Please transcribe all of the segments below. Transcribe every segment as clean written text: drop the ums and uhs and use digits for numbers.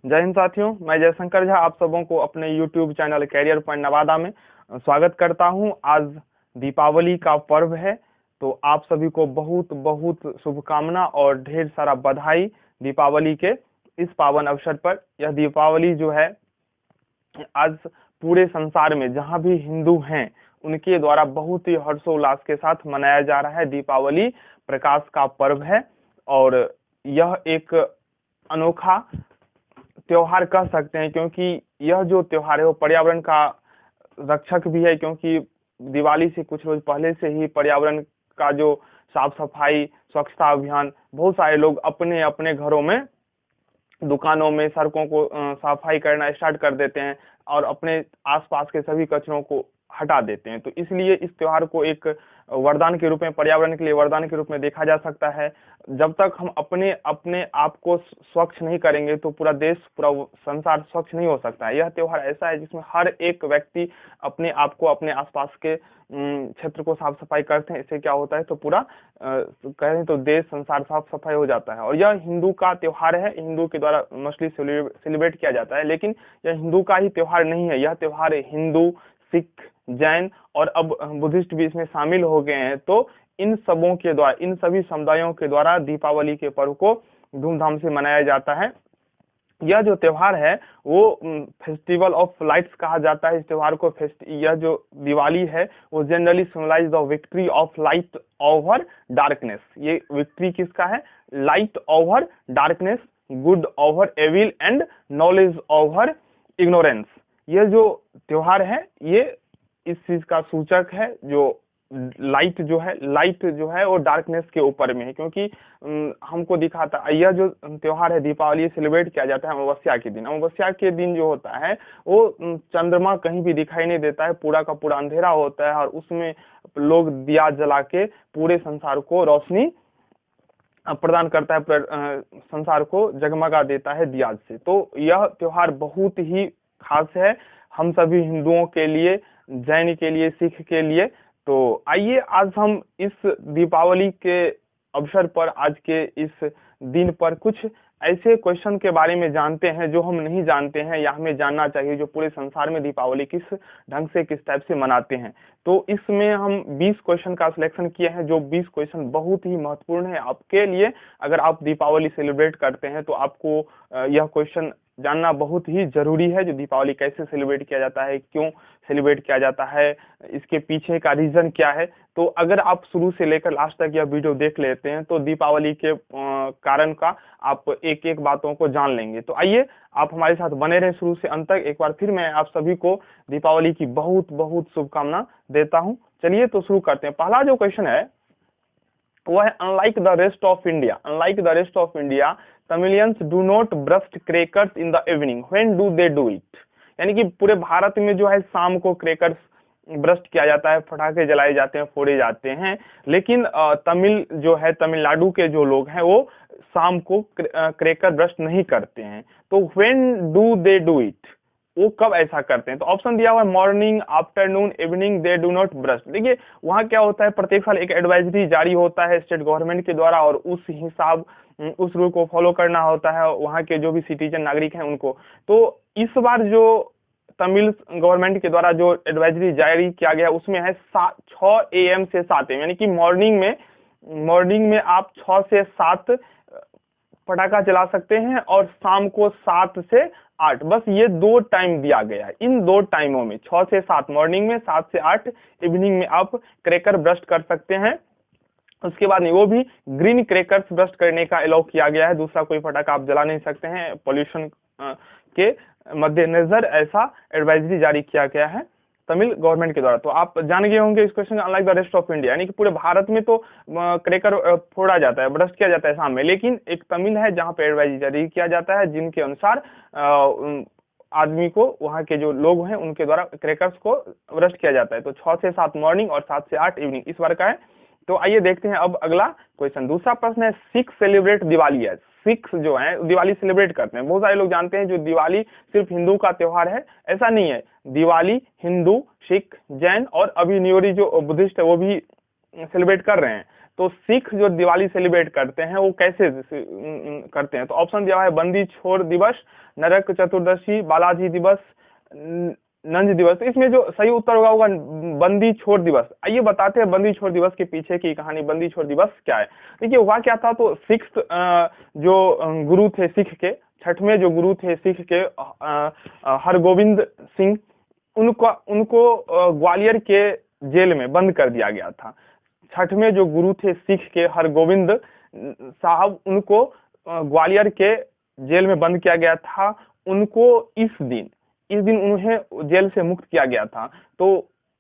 जय हिंद साथियों, मैं जयशंकर झा आप सबों को अपने YouTube channel career point Nawada में स्वागत करता हूं। आज दीपावली का पर्व है, तो आप सभी को बहुत बहुत शुभकामना और ढेर सारा बधाई दीपावली के इस पावन अवसर पर। यह दीपावली जो है आज पूरे संसार में जहां भी हिंदू हैं उनके द्वारा बहुत ही हर्षोल्लास के साथ मनाया जा रहा है। दीपावली प्रकाश का पर्व है और यह एक अनोखा त्योहार कह सकते हैं, क्योंकि यह जो त्योहार है वो पर्यावरण का रक्षक भी है, क्योंकि दिवाली से कुछ रोज पहले से ही पर्यावरण का जो साफ सफाई स्वच्छता अभियान बहुत सारे लोग अपने अपने घरों में, दुकानों में, सड़कों को सफाई करना स्टार्ट कर देते हैं और अपने आसपास के सभी कचरों को हटा देते हैं। तो इसलिए इस त्योहार को एक वरदान के रूप में, पर्यावरण के लिए वरदान के रूप में देखा जा सकता है। जब तक हम अपने अपने आप को स्वच्छ नहीं करेंगे तो पूरा देश, पूरा संसार स्वच्छ नहीं हो सकता है। यह त्योहार ऐसा है जिसमें हर एक व्यक्ति अपने आप को, अपने आसपास के क्षेत्र को साफ सफाई करते हैं। इससे क्या होता है, तो पूरा कहें तो देश, संसार साफ सफाई हो जाता है। और यह हिंदू का त्योहार है, हिंदू के द्वारा मोस्टली सेलिब्रेट किया जाता है। लेकिन यह हिंदू का ही त्योहार नहीं है, यह त्योहार हिंदू, सिख, जैन और अब बुद्धिस्ट भी इसमें शामिल हो गए हैं। तो इन सबों के द्वारा, इन सभी समुदायों के द्वारा दीपावली के पर्व को धूमधाम से मनाया जाता है। यह जो त्योहार है वो फेस्टिवल ऑफ लाइट्स कहा जाता है। इस त्योहार को यह जो दिवाली है वो generally symbolise the victory of light over darkness. ये विक्ट्री किसका है? Light over darkness, good over evil and knowledge over ignorance. ये जो त्योहार है ये इस चीज का सूचक है। जो लाइट जो है वो डार्कनेस के ऊपर में है, क्योंकि हमको दिखाता है। यह जो त्योहार है दीपावली सेलिब्रेट किया जाता है अमावस्या के दिन। अमावस्या के दिन जो होता है वो चंद्रमा कहीं भी दिखाई नहीं देता है, पूरा का पूरा अंधेरा होता है और उसमें लोग दिया जला के पूरे संसार को रोशनी प्रदान करता है, संसार को जगमगा देता है दिया से। तो यह त्योहार बहुत ही खास है हम सभी हिंदुओं के लिए, जैन के लिए, सिख के लिए। तो आइए आज हम इस दीपावली के अवसर पर, आज के इस दिन पर कुछ ऐसे क्वेश्चन के बारे में जानते हैं जो हम नहीं जानते हैं या हमें जानना चाहिए, जो पूरे संसार में दीपावली किस ढंग से, किस टाइप से मनाते हैं। तो इसमें हम 20 क्वेश्चन का सिलेक्शन किए हैं, जो 20 क्वेश्चन बहुत ही महत्वपूर्ण है आपके लिए। अगर आप दीपावली सेलिब्रेट करते हैं तो आपको यह क्वेश्चन जानना बहुत ही जरूरी है। जो दीपावली कैसे सेलिब्रेट किया जाता है, क्यों सेलिब्रेट किया जाता है, इसके पीछे का रीजन क्या है। तो अगर आप शुरू से लेकर लास्ट तक यह वीडियो देख लेते हैं तो दीपावली के कारण का आप एक एक बातों को जान लेंगे। तो आइए आप हमारे साथ बने रहें शुरू से अंत तक। एक बार फिर मैं आप सभी को दीपावली की बहुत बहुत शुभकामना देता हूं। चलिए तो शुरू करते हैं। पहला जो क्वेश्चन है वो है, unlike the rest of India Tamilians do not burst crackers in the evening, when do they do it. यानी कि पूरे भारत में जो है शाम को क्रैकर्स ब्रस्ट किया जाता है, पटाखे जलाए जाते हैं, फोड़े जाते हैं। लेकिन तमिल जो है, तमिलनाडु के जो लोग हैं वो शाम को क्रैकर ब्रस्ट नहीं करते हैं। तो when do they do it, वो कब ऐसा करते हैं? तो ऑप्शन दिया हुआ है morning, afternoon, evening, they do not brush. देखिए वहां क्या होता है, प्रत्येक साल एक एडवाइजरी जारी होता है स्टेट गवर्नमेंट के द्वारा और उस हिसाब, उस रूल को फॉलो करना होता है वहां के जो भी सिटीजन, नागरिक हैं उनको। तो इस बार जो तमिल गवर्नमेंट के द्वारा जो एडवाइजरी जारी किया गया उसमें है 6 AM से 7 AM, यानी कि मॉर्निंग में आप 6 से 7 पटाखा चला सकते हैं और शाम को 7 से 8, बस ये 2 टाइम दिया गया है। इन 2 टाइमों में 6 से 7 मॉर्निंग में, 7 से 8 इवनिंग में आप क्रैकर ब्रस्ट कर सकते हैं। उसके बाद वो भी ग्रीन क्रैकर्स ब्रस्ट करने का अलाउ किया गया है। दूसरा कोई पटाखा आप जला नहीं सकते हैं, पोल्यूशन के मद्देनजर ऐसा एडवाइजरी जारी किया गया है तमिल गवर्नमेंट के द्वारा। तो आप जान गए होंगे इस question, unlike the rest of India, यानी कि पूरे भारत में तो क्रैकर फोड़ा जाता है, ब्रस्ट किया जाता है शाम में। लेकिन एक तमिल है जहां पे एडवाइजरी जारी किया जाता है, जिनके अनुसार आदमी को, वहां के जो लोग हैं उनके द्वारा क्रैकर्स को ब्रस्ट किया जाता है। तो 6 से 7 मॉर्निंग और 7 से 8 इवनिंग इस बार का है। तो आइए देखते हैं अब अगला क्वेश्चन। दूसरा प्रश्न है, सिख सेलिब्रेट दिवाली है। सिख जो है दिवाली सेलिब्रेट करते हैं। बहुत सारे लोग जानते हैं जो दिवाली सिर्फ हिंदू का त्योहार है, ऐसा नहीं है। दिवाली हिंदू, सिख, जैन और अभी न्यूरी जो बुद्धिस्ट है वो भी सेलिब्रेट कर रहे हैं। तो सिख जो दिवाली सेलिब्रेट करते हैं वो कैसे करते हैं? तो ऑप्शन दिया है बंदी छोड़ दिवस, नरक चतुर्दशी, बालाजी दिवस, नंज दिवस। तो इसमें जो सही उत्तर होगा बंदी छोड़ दिवस। आइए बताते हैं बंदी छोड़ दिवस के पीछे की कहानी, बंदी छोड़ दिवस क्या है। देखिए हुआ क्या था, तो सिक्स जो गुरु थे सिख के, छठवें जो गुरु थे सिख के हरगोविंद सिंह, उनको ग्वालियर के जेल में बंद कर दिया गया था। छठवें जो गुरु थे सिख के हरगोविंद साहब, उनको ग्वालियर के जेल में बंद किया गया था। उनको इस दिन उन्हें जेल से मुक्त किया गया था। तो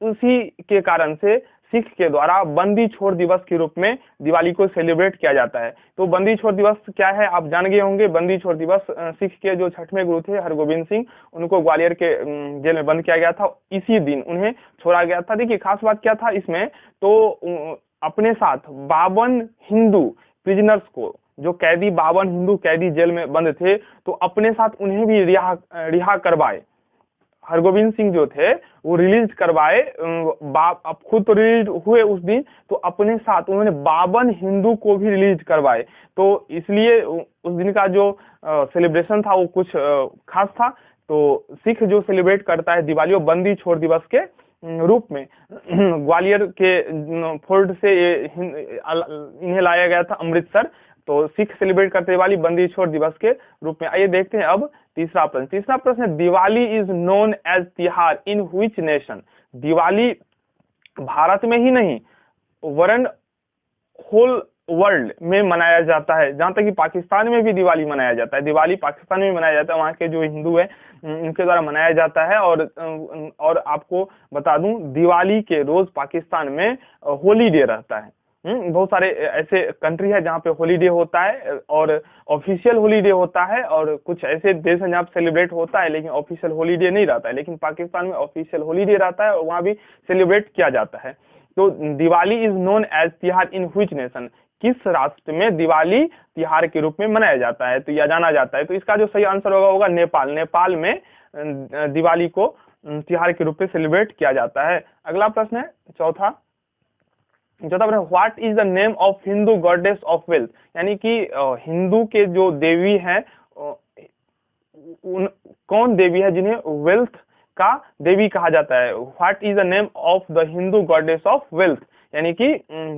उसी के कारण से सिख के द्वारा बंदी छोड़ दिवस के रूप में दिवाली को सेलिब्रेट किया जाता है। तो बंदी छोड़ दिवस क्या है आप जान गए होंगे। बंदी छोड़ दिवस सिख के जो छठवें गुरु थे हरगोविंद सिंह, उनको ग्वालियर के जेल में बंद किया गया था, इसी दिन उन्हें छोड़ा गया था। देखिए खास बात क्या था इसमें, तो अपने साथ 52 हिंदू प्रिजनर्स को, जो कैदी 52 हिंदू कैदी जेल में बंद थे, तो अपने साथ उन्हें भी रिहा करवाए। हरगोविंद सिंह जो थे वो रिलीज करवाए, अब खुद तो रिलीज हुए उस दिन, तो अपने साथ उन्होंने 52 हिंदू को भी रिलीज करवाए। तो इसलिए उस दिन का जो सेलिब्रेशन था वो कुछ खास था। तो सिख जो सेलिब्रेट करता है दिवाली वो बंदी छोड़ दिवस के रूप में ग्वालियर के फोर्ट से इन्हें लाया गया था अमृतसर। तो सिख सेलिब्रेट करते दिवाली बंदी छोड़ दिवस के रूप में। आइए देखते हैं अब तीसरा प्रश्न है, Diwali is known as Tihar in which nation? Diwali Bharat में ही नहीं वरन होल वर्ल्ड में मनाया जाता है। जहां तक कि पाकिस्तान में भी दिवाली मनाया जाता है। दिवाली पाकिस्तान में मनाया जाता है, वहां के जो हिंदू है उनके द्वारा मनाया जाता है। और आपको बता दूं दिवाली के रोज पाकिस्तान में हॉलीडे रहता है। बहुत सारे ऐसे कंट्री है जहाँ पे हॉलीडे होता है और ऑफिशियल हॉलीडे होता है, और कुछ ऐसे देश हैं जहाँ पे सेलिब्रेट होता है लेकिन ऑफिशियल हॉलीडे नहीं रहता है। लेकिन पाकिस्तान में ऑफिशियल हॉलीडे रहता है और वहाँ भी सेलिब्रेट किया जाता है। तो Diwali is known as Tihar in which nation? किस राष्ट्र में दिवाली तिहार के रूप में मनाया जाता है, तो यह जाना जाता है? तो इसका जो सही आंसर होगा नेपाल। नेपाल में दिवाली को तिहार के रूप में सेलिब्रेट किया जाता है। अगला प्रश्न है चौथा प्रश्न, what is the name of Hindu goddess of wealth? यानी कि हिंदू के जो देवी है, कौन देवी है जिन्हें वेल्थ का देवी कहा जाता है? What is the name of the Hindu goddess of wealth? यानी कि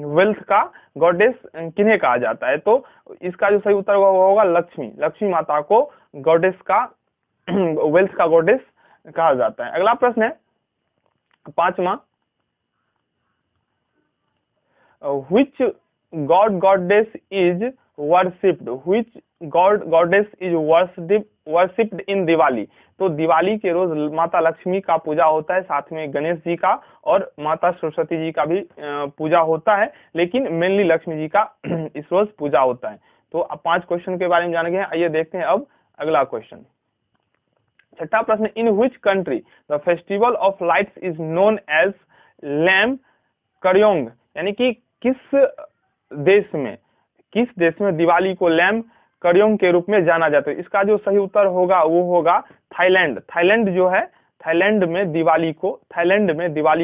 वेल्थ का गॉडेस किन्हें कहा जाता है? तो इसका जो सही उत्तर होगा लक्ष्मी। लक्ष्मी माता को गॉडेस का वेल्थ का गॉडेस कहा जाता है। अगला प्रश्न है पांचवा, which god goddess is worshipped? which god goddess is worshipped in Diwali? तो दिवाली के रोज माता लक्ष्मी का पूजा होता है, साथ में गणेश जी का और माता सरस्वती जी का भी पूजा होता है, लेकिन मेनली लक्ष्मी जी का इस रोज पूजा होता है। तो अब 5 क्वेश्चन के बारे में जान गए हैं। आइए देखते हैं अब अगला क्वेश्चन। छठा प्रश्न, in which country the festival of lights is known as लैम करयोंग? यानी कि किस देश में दिवाली को लैम करयोंग के रूप में जाना जाता है? इसका जो सही उत्तर होगा वो होगा थाईलैंड। थाईलैंड जो है, थाईलैंड में दिवाली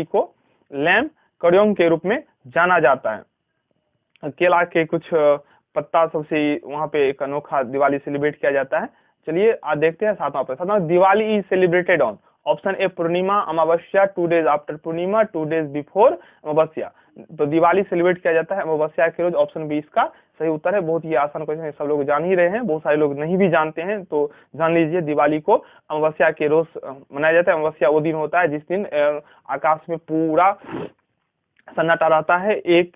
को लैम करयोंग के रूप में जाना जाता है। केला के कुछ पत्ता सबसे वहां पे एक अनोखा दिवाली सेलिब्रेट किया जाता है। चलिए आज देखते हैं सातवां प्रश्न, Diwali is celebrated on? Option A Purnima, Amavasya, 2 days after Purnima, 2 days before Amavasya. तो दिवाली सेलिब्रेट किया जाता है अमावस्या के रोज। ऑप्शन बी इसका सही उत्तर है। बहुत ही आसान क्वेश्चन है, सब लोग जान ही रहे हैं, बहुत सारे लोग नहीं भी जानते हैं, तो जान लीजिए दिवाली को अमावस्या के रोज मनाया जाता है। अमावस्या वो दिन होता है जिस दिन आकाश में पूरा सन्नाटा रहता है, एक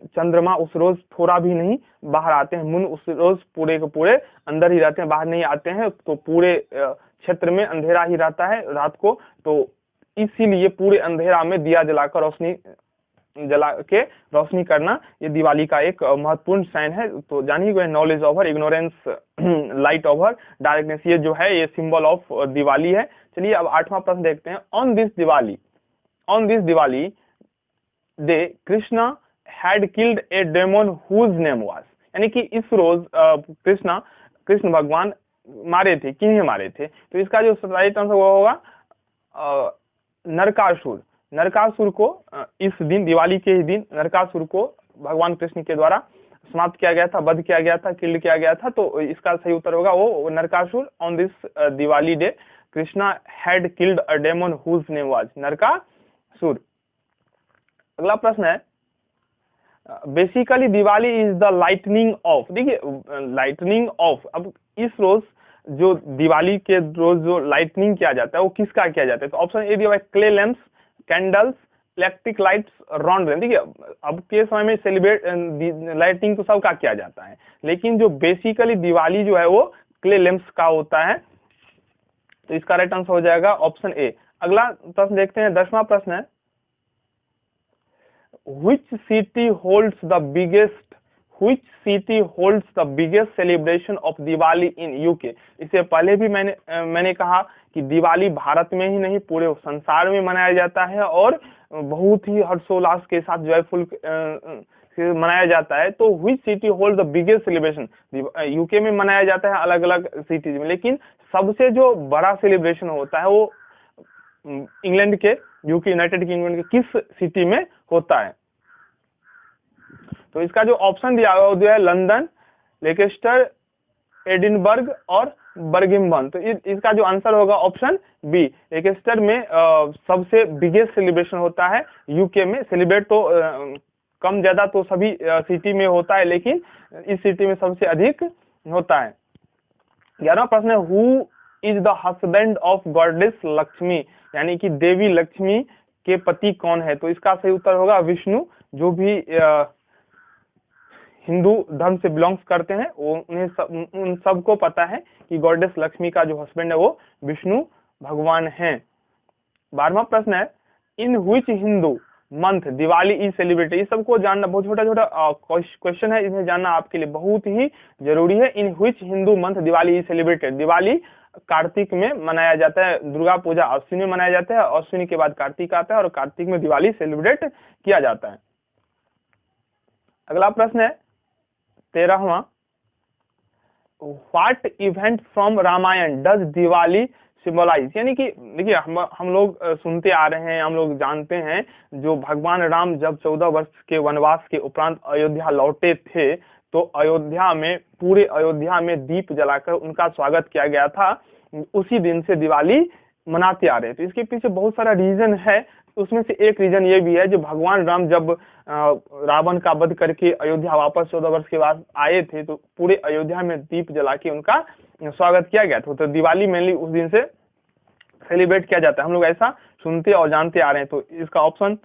चंद्रमा उस रोज थोड़ा भी नहीं बाहर आते हैं, मून उस रोज पूरे के पूरे अंदर ही रहते हैं, बाहर नहीं आते हैं। तो पूरे क्षेत्र में अंधेरा ही रहता है रात को, तो इसीलिए पूरे अंधेरा में दिया जलाकर रोशनी करना ये दिवाली का एक महत्वपूर्ण साइन है। तो जानिए गए knowledge over ignorance, light over darkness, ये जो है ये सिंबल ऑफ दिवाली है। चलिए अब 8वां प्रश्न देखते हैं। On this Diwali day Krishna had killed a demon whose name was? यानी कि इस रोज कृष्ण भगवान मारे थे, किन्हें मारे थे? तो इसका जो सही आंसर होगा नरकासुर। नरकासुर को इस दिन, दिवाली के ही दिन नरकासुर को भगवान कृष्ण के द्वारा समाप्त किया गया था, वध किया गया था, किल्ड किया गया था। तो इसका सही उत्तर होगा वो Narakasura. On this Diwali day Krishna had killed a demon whose name was Narakasura. अगला प्रश्न है, basically Diwali is the lightning of. देखिए लाइटनिंग ऑफ, अब इस रोज जो दिवाली के रोज जो लाइटनिंग किया जाता है वो किसका किया जाता है? तो ऑप्शन ए दिया हुआ है clay lamps, candles, electric lights, Ron rain. देखिए अब के समय में सेलिब्रेट लाइटिंग तो सबका किया जाता है, लेकिन जो बेसिकली दिवाली जो है वो क्ले लैंप्स का होता है। तो इसका राइट आंसर हो जाएगा ऑप्शन ए। अगला प्रश्न देखते हैं, 10वां प्रश्न है, which city holds the biggest celebration of Diwali in UK? इससे पहले भी मैंने कहा कि दिवाली भारत में ही नहीं पूरे संसार में मनाया जाता है और बहुत ही हर्षोल्लास के साथ जॉयफुल मनाया जाता है। तो which city holds the biggest celebration? UK में मनाया जाता है अलग अलग सिटीज में, लेकिन सबसे जो बड़ा सेलिब्रेशन होता है वो इंग्लैंड के, यूके यूनाइटेड किंगडम के किस सिटी में होता है? तो इसका जो ऑप्शन दिया हुआ वो है लंदन, लेकेस्टर, एडिनबर्ग और बर्गिमन। तो इसका जो आंसर होगा ऑप्शन बी, लेकेस्टर में सबसे बिगेस्ट सेलिब्रेशन होता है यूके में। सेलिब्रेट तो कम ज्यादा तो सभी सिटी में होता है, लेकिन इस सिटी में सबसे अधिक होता है। 11वां प्रश्न है, who is the husband of goddess Lakshmi? यानी कि देवी लक्ष्मी के पति कौन है? तो इसका सही उत्तर होगा विष्णु। जो भी हिंदू धर्म से बिलोंग्स करते हैं वो उन सबको पता है कि गॉडेस लक्ष्मी का जो हस्बैंड है वो विष्णु भगवान हैं। 12वां प्रश्न है, in which Hindu month Diwali is celebrated? इस सबको जानना बहुत छोटा छोटा क्वेश्चन है, इन्हें जानना आपके लिए बहुत ही जरूरी है। In which Hindu month Diwali is celebrated? Diwali Kartik में मनाया जाता है, दुर्गा पूजा अश्विनी में मनाया जाता है, अश्विनी के बाद कार्तिक आता है और कार्तिक में दिवाली सेलिब्रेट किया जाता है। अगला प्रश्न है 13वां, what event from Ramayana does Diwali symbolize? यानी कि देखिए हम लोग सुनते आ रहे हैं, हम लोग जानते हैं, जो भगवान राम जब 14 वर्ष के वनवास के उपरांत अयोध्या लौटे थे तो अयोध्या में, पूरे अयोध्या में दीप जलाकर उनका स्वागत किया गया था। उसी दिन से दिवाली मनाते आ रहे हैं। तो इसके पीछे बहुत सारा रीजन है, उसमें से एक रीजन ये भी है, जो भगवान राम जब रावण का वध करके अयोध्या वापस 14 वर्ष के बाद आए थे तो पूरे अयोध्या में दीप जला के उनका स्वागत किया गया था। तो दिवाली मेनली उस दिन से सेलिब्रेट किया जाता है, हम लोग ऐसा सुनते और जानते आ रहे हैं। तो इसका ऑप्शन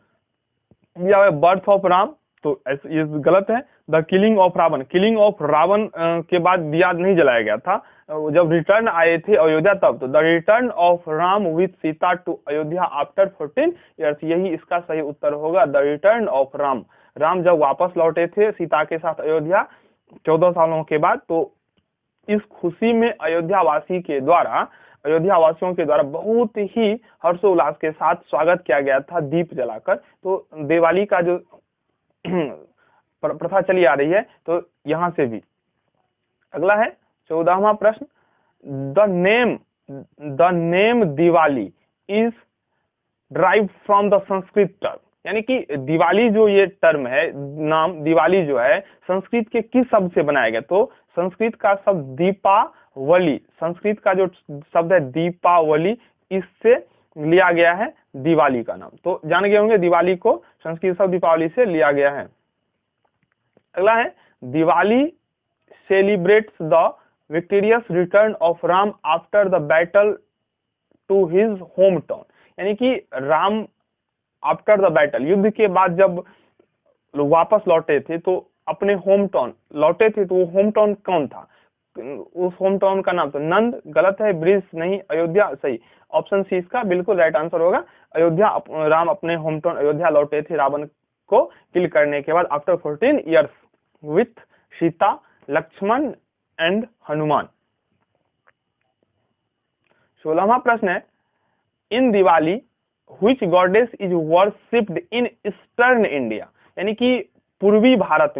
दिया हुआ है बर्थ ऑफ राम, तो ये गलत है। The killing of Ravana, killing of Ravana के बाद दिया नहीं जलाया गया था, जब रिटर्न आए थे अयोध्या तब। तो the return of Ram with Sita to Ayodhya after 14 years, यही इसका सही उत्तर होगा, the return of Ram. Ram जब वापस लौटे थे सीता के साथ अयोध्या 14 सालों के बाद, तो इस खुशी में अयोध्या वासियों के द्वारा बहुत ही हर्षोल्लास के साथ स्वागत किया गया था दीप जलाकर। तो दिवाली का जो प्रथा चली आ रही है, तो यहां से भी। अगला है 14वां प्रश्न, the name Diwali is drive from the Sanskrit term. यानी कि दिवाली जो ये टर्म है, नाम दिवाली जो है, संस्कृत के किस शब्द से बनाया गया? तो संस्कृत का शब्द दीपावली, संस्कृत का जो शब्द है दीपावली, इससे लिया गया है दिवाली का नाम। तो जान गए होंगे दिवाली को संस्कृत शब्द दीपावली से लिया गया है। अगला है, Diwali celebrates the victorious return of Ram after the battle to his home town. यानी कि राम आफ्टर द बैटल, युद्ध के बाद जब लोग वापस लौटे थे तो अपने होम टाउन लौटे थे, तो वो होम टाउन कौन था? उस होम टाउन का नाम तो नंद, गलत है, ब्रिज नहीं, अयोध्या सही। ऑप्शन सी इसका बिल्कुल राइट आंसर होगा अयोध्या। राम अपने होम टाउन अयोध्या लौटे थे रावण को किल करने के बाद after 14 years with Sita, Lakshman and Hanuman. 16वां प्रश्न है, in Diwali which goddess is worshipped in eastern India? यानी कि पूर्वी भारत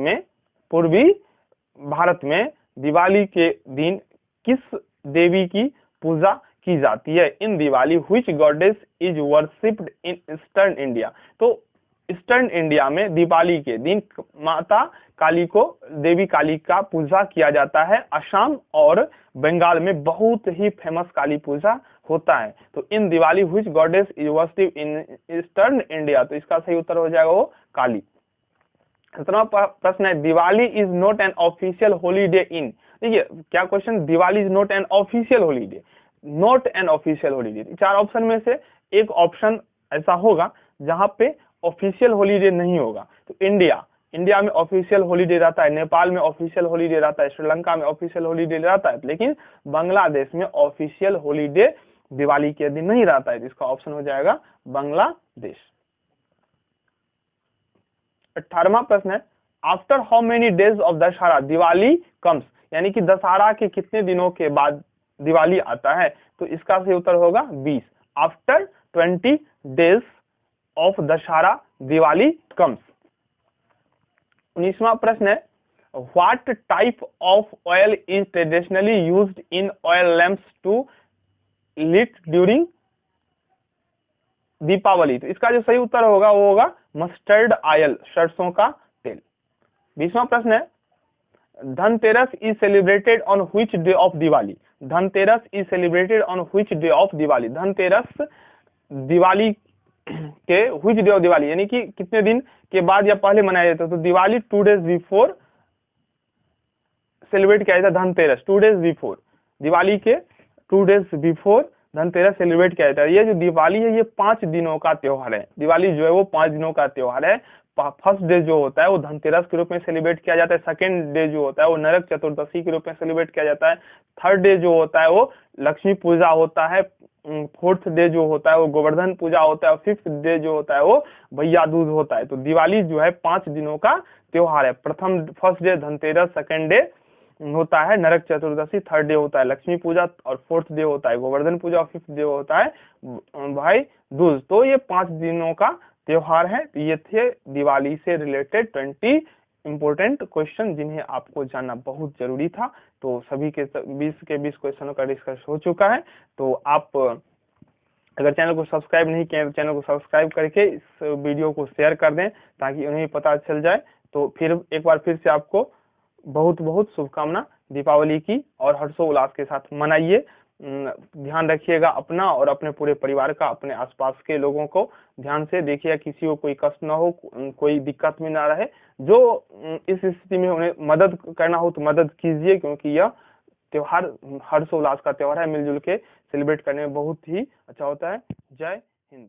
में दिवाली के दिन किस देवी की पूजा की जाती है? In Diwali which goddess is worshipped in eastern India. तो ईस्टर्न इंडिया में दिवाली के दिन माता काली को, देवी काली का पूजा किया जाता है। असम और बंगाल में बहुत ही फेमस काली पूजा होता है। तो in Diwali which goddess is worshipped in eastern India, तो इसका सही उत्तर हो जाएगा वो काली। 17वां प्रश्न है Diwali is not an official holiday in, देखिए क्या question, Diwali is not an official holiday, not an official holiday, 4 option में से एक ऑप्शन ऐसा होगा जहां पे ऑफिशियल हॉलीडे नहीं होगा। तो इंडिया में ऑफिशियल हॉलीडे रहता है, नेपाल में ऑफिशियल हॉलीडे रहता है, श्रीलंका में ऑफिशियल हॉलीडे रहता है, लेकिन बांग्लादेश में ऑफिशियल हॉलीडे दिवाली के दिन नहीं रहता है। इसका ऑप्शन हो जाएगा बांग्लादेश। 18वां प्रश्न है after how many days of Dussehra Diwali comes, यानी कि दशहरा के कितने दिनों के बाद दिवाली आता है, तो इसका सही उत्तर होगा 20। After 20 days of Dussehra Diwali comes. 19वां प्रश्न है what type of oil is traditionally used in oil lamps to lit during Deepavali, तो इसका जो सही उत्तर होगा वो होगा मस्टर्ड ऑयल, सरसों का तेल। 20वां प्रश्न है Dhanteras is celebrated on which day of Diwali, Dhanteras is celebrated on which day of Diwali, Dhanteras Diwali के व्हिच डे ऑफ दिवाली, यानी कि कितने दिन के बाद या पहले मनाया जाता है, तो दिवाली 2 डेज बिफोर सेलिब्रेट किया जाता है धनतेरस, 2 डेज बिफोर, दिवाली के 2 डेज बिफोर धनतेरस सेलिब्रेट किया जाता है। ये जो दिवाली है ये 5 दिनों का त्योहार है, दिवाली जो है वो 5 दिनों का त्योहार है। फर्स्ट डे जो होता है वो धनतेरस के रूप में सेलिब्रेट किया जाता है, सेकंड डे जो होता है वो नरक चतुर्दशी के रूप में सेलिब्रेट किया जाता है, थर्ड डे जो होता है वो लक्ष्मी पूजा होता है, फोर्थ डे जो होता है वो गोवर्धन पूजा होता है, फिफ्थ डे जो होता है वो भैया दूज होता है। तो दिवाली जो है 5 दिनों का त्योहार है। First day Dhanteras, second day होता है नरक चतुर्दशी, थर्ड डे होता है लक्ष्मी पूजा और फोर्थ डे होता है गोवर्धन पूजा और फिफ्थ डे होता है भाई दूज। तो ये 5 दिनों का त्योहार है। ये थे दिवाली से रिलेटेड 20 इंपोर्टेंट क्वेश्चन जिन्हें आपको जानना बहुत जरूरी था। तो सभी के 20 क्वेश्चनों का डिस्कस हो चुका है। तो आप अगर चैनल को सब्सक्राइब नहीं किए तो चैनल को सब्सक्राइब करके इस वीडियो को शेयर कर दें ताकि उन्हें पता चल जाए। तो फिर एक बार फिर से आपको बहुत बहुत शुभकामना दीपावली की, और हर्षोल्लास के साथ मनाइए। ध्यान रखिएगा अपना और अपने पूरे परिवार का, अपने आसपास के लोगों को ध्यान से देखिए, किसी को कोई कष्ट ना हो, कोई दिक्कत में ना रहे। जो इस स्थिति में उन्हें मदद करना हो तो मदद कीजिए, क्योंकि यह त्योहार हर्षोल्लास का त्योहार है, मिलजुल के सेलिब्रेट करने में बहुत ही अच्छा होता है। जय हिंद।